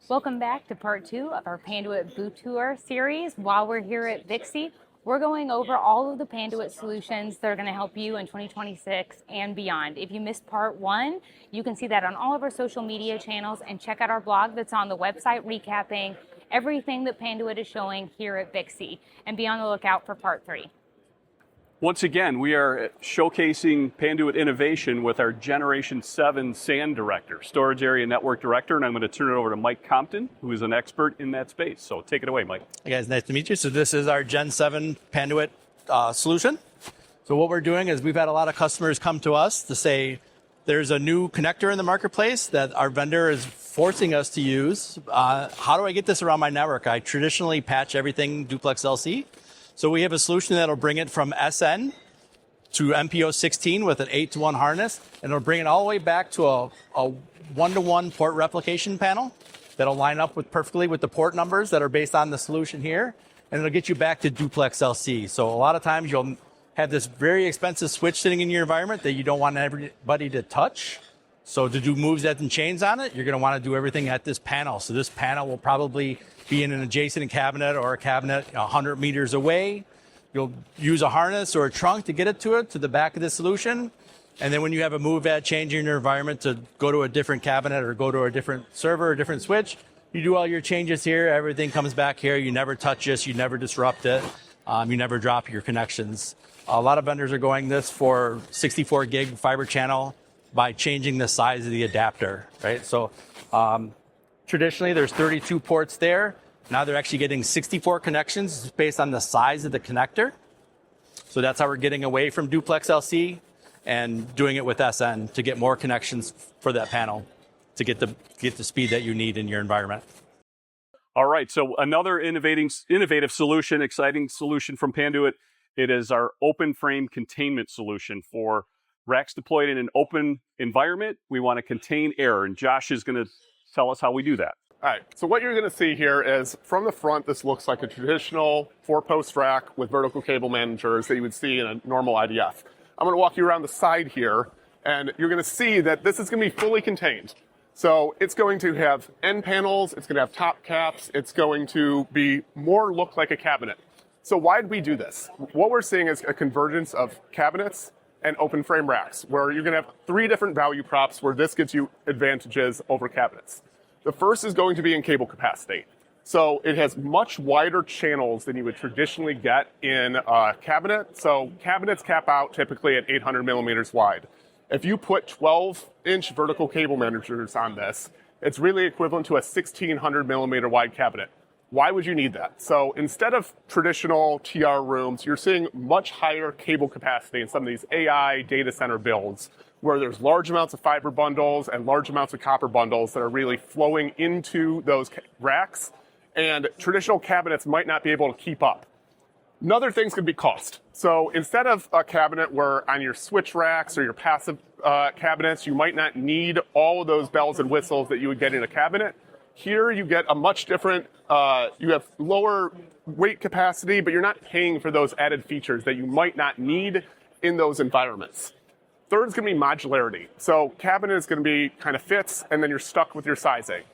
Welcome back to part 2 of our Panduit Boot Tour series. While we're here at BICSI, we're going over all of the Panduit solutions that are going to help you in 2026 and beyond. If you missed part 1, you can see that on all of our social media channels and check out our blog that's on the website recapping everything that Panduit is showing here at BICSI. And be on the lookout for part 3. Once again, we are showcasing Panduit innovation with our Generation 7 SAN Director, Storage Area Network Director, and I'm going to turn it over to Mike Compton, who is an expert in that space. So take it away, Mike. Hey guys, nice to meet you. So this is our Gen 7 Panduit solution. So what we're doing is we've had a lot of customers come to us to say there's a new connector in the marketplace that our vendor is forcing us to use. How do I get this around my network? I traditionally patch everything duplex LC. So we have a solution that'll bring it from SN to MPO 16 with an 8-to-1 harness, and it'll bring it all the way back to a 1-to-1 port replication panel that'll line up perfectly with the port numbers that are based on the solution here, and it'll get you back to duplex LC. So a lot of times you'll have this very expensive switch sitting in your environment that you don't want everybody to touch. So to do moves and chains on it, you're going to want to do everything at this panel. So this panel will probably be in an adjacent cabinet or a cabinet 100 meters away. You'll use a harness or a trunk to get it to the back of the solution. And then when you have a move add change in your environment to go to a different cabinet or go to a different server or a different switch, you do all your changes here. Everything comes back here. You never touch this. You never disrupt it. You never drop your connections. A lot of vendors are going this for 64 gig fiber channel by changing the size of the adapter, right? So traditionally there's 32 ports there. Now they're actually getting 64 connections based on the size of the connector. So that's how we're getting away from duplex LC and doing it with SN to get more connections for that panel to get the speed that you need in your environment. All right, so another innovative solution, exciting solution from Panduit. It is our open frame containment solution for racks deployed in an open environment. We want to contain air, and Josh is going to tell us how we do that. All right, so what you're going to see here is from the front, this looks like a traditional 4-post rack with vertical cable managers that you would see in a normal IDF. I'm going to walk you around the side here, and you're going to see that this is going to be fully contained. So it's going to have end panels, it's going to have top caps, it's going to be more look like a cabinet. So why did we do this? What we're seeing is a convergence of cabinets and open frame racks, where you're going to have 3 different value props where this gives you advantages over cabinets. The first is going to be in cable capacity. So it has much wider channels than you would traditionally get in a cabinet. So cabinets cap out typically at 800 millimeters wide. If you put 12-inch vertical cable managers on this, it's really equivalent to a 1600 millimeter wide cabinet. Why would you need that? So instead of traditional TR rooms, you're seeing much higher cable capacity in some of these AI data center builds where there's large amounts of fiber bundles and large amounts of copper bundles that are really flowing into those racks, and traditional cabinets might not be able to keep up. Another thing's going to be cost. So instead of a cabinet where on your switch racks or your passive cabinets, you might not need all of those bells and whistles that you would get in a cabinet, here you get a much different, you have lower weight capacity, but you're not paying for those added features that you might not need in those environments. Third is going to be modularity. So cabinet is going to be kind of fits, and then you're stuck with your sizing.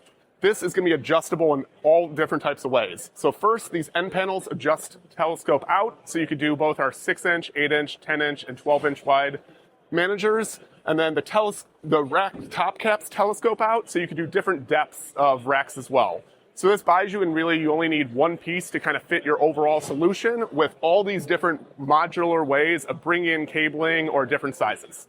This is going to be adjustable in all different types of ways. So first, these end panels adjust telescope out, so you could do both our 6-inch, 8-inch, 10-inch, and 12-inch wide managers. And then the rack top caps telescope out, so you can do different depths of racks as well. So this buys you, and really you only need one piece to kind of fit your overall solution with all these different modular ways of bringing in cabling or different sizes.